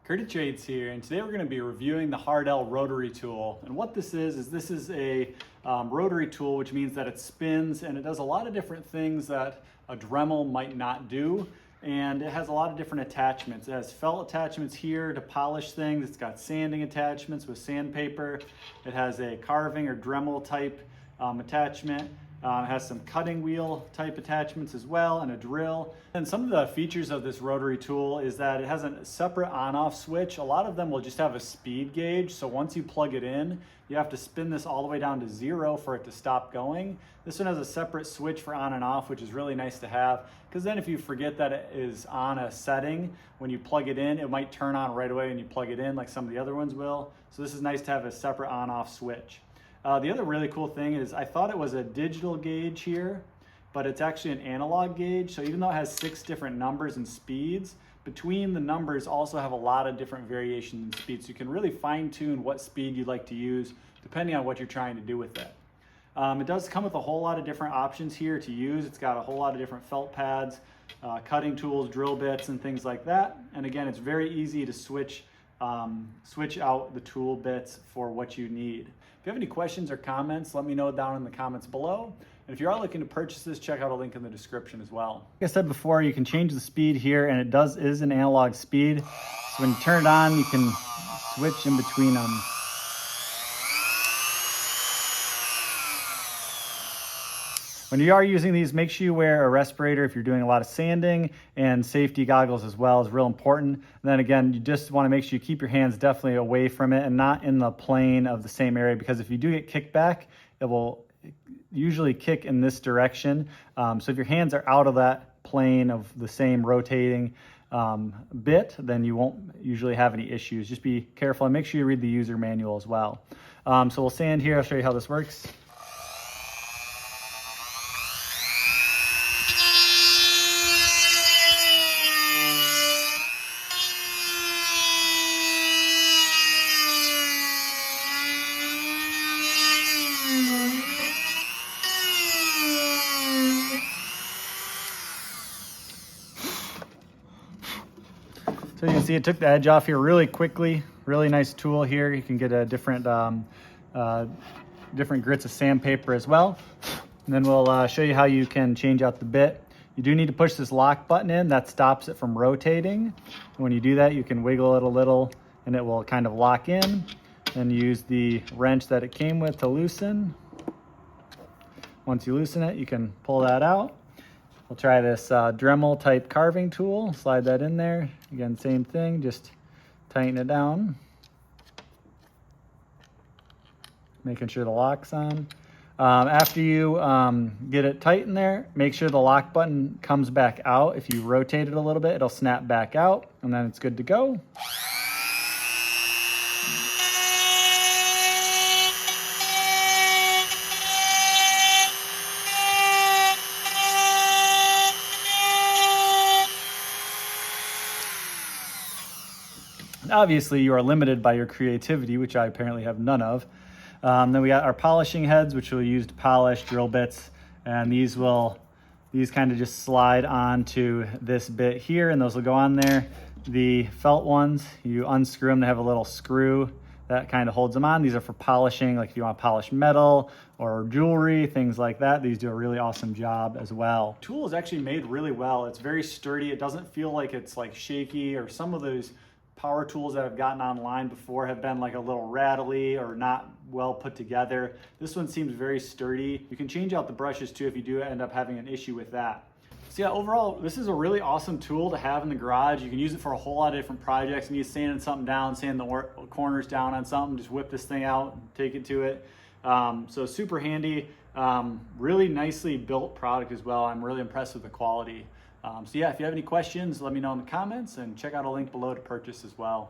Curtis Trades here, and today we're going to be reviewing the Hardell Rotary Tool. And what this is a rotary tool, which means that it spins and it does a lot of different things that a Dremel might not do. And it has a lot of different attachments. It has felt attachments here to polish things. It's got sanding attachments with sandpaper. It has a carving or Dremel type attachment. It has some cutting wheel type attachments as well, and a drill. And some of the features of this rotary tool is that it has a separate on-off switch. A lot of them will just have a speed gauge, so once you plug it in, you have to spin this all the way down to 0 for it to stop going. This one has a separate switch for on and off, which is really nice to have, because then if you forget that it is on a setting, when you plug it in, it might turn on right away when you plug it in like some of the other ones will. So this is nice to have a separate on-off switch. The other really cool thing is I thought it was a digital gauge here, but it's actually an analog gauge. So even though it has 6 different numbers and speeds, between the numbers also have a lot of different variations in speeds. So you can really fine tune what speed you'd like to use depending on what you're trying to do with it. It does come with a whole lot of different options here to use. It's got a whole lot of different felt pads, cutting tools, drill bits, and things like that. And again, it's very easy to switch out the tool bits for what you need. If you have any questions or comments, let me know down in the comments below. And if you are looking to purchase this, check out a link in the description as well. Like I said before, you can change the speed here, and it is an analog speed. So when you turn it on, you can switch in between them. When you are using these, make sure you wear a respirator if you're doing a lot of sanding, and safety goggles as well is real important. And then again, you just want to make sure you keep your hands definitely away from it and not in the plane of the same area, because if you do get kicked back, it will usually kick in this direction. So if your hands are out of that plane of the same rotating bit, then you won't usually have any issues. Just be careful and make sure you read the user manual as well. So we'll sand here. I'll show you how this works. So you can see it took the edge off here really quickly. Really nice tool here. You can get a different grits of sandpaper as well. And then we'll show you how you can change out the bit. You do need to push this lock button in. That stops it from rotating. And when you do that, you can wiggle it a little and it will kind of lock in. And use the wrench that it came with to loosen. Once you loosen it, you can pull that out. We'll try this Dremel type carving tool. Slide that in there. Again, same thing, just tighten it down. Making sure the lock's on. After you get it tight in there, make sure the lock button comes back out. If you rotate it a little bit, it'll snap back out, and then it's good to go. Obviously, you are limited by your creativity, which I apparently have none of. Then we got our polishing heads, which we'll use to polish drill bits, and these kind of just slide onto this bit here, and those will go on there. The felt ones, you unscrew them. They have a little screw that kind of holds them on. These are for polishing, like if you want to polish metal or jewelry, things like that. These do a really awesome job as well. The tool is actually made really well. It's very sturdy. It doesn't feel like it's like shaky, or some of those power tools that I've gotten online before have been like a little rattly or not well put together. This one seems very sturdy. You can change out the brushes too if you do end up having an issue with that. So yeah, overall, this is a really awesome tool to have in the garage. You can use it for a whole lot of different projects. You need sanding something down, sand the corners down on something, just whip this thing out, take it to it. So super handy, really nicely built product as well. I'm really impressed with the quality. So yeah, if you have any questions, let me know in the comments, and check out a link below to purchase as well.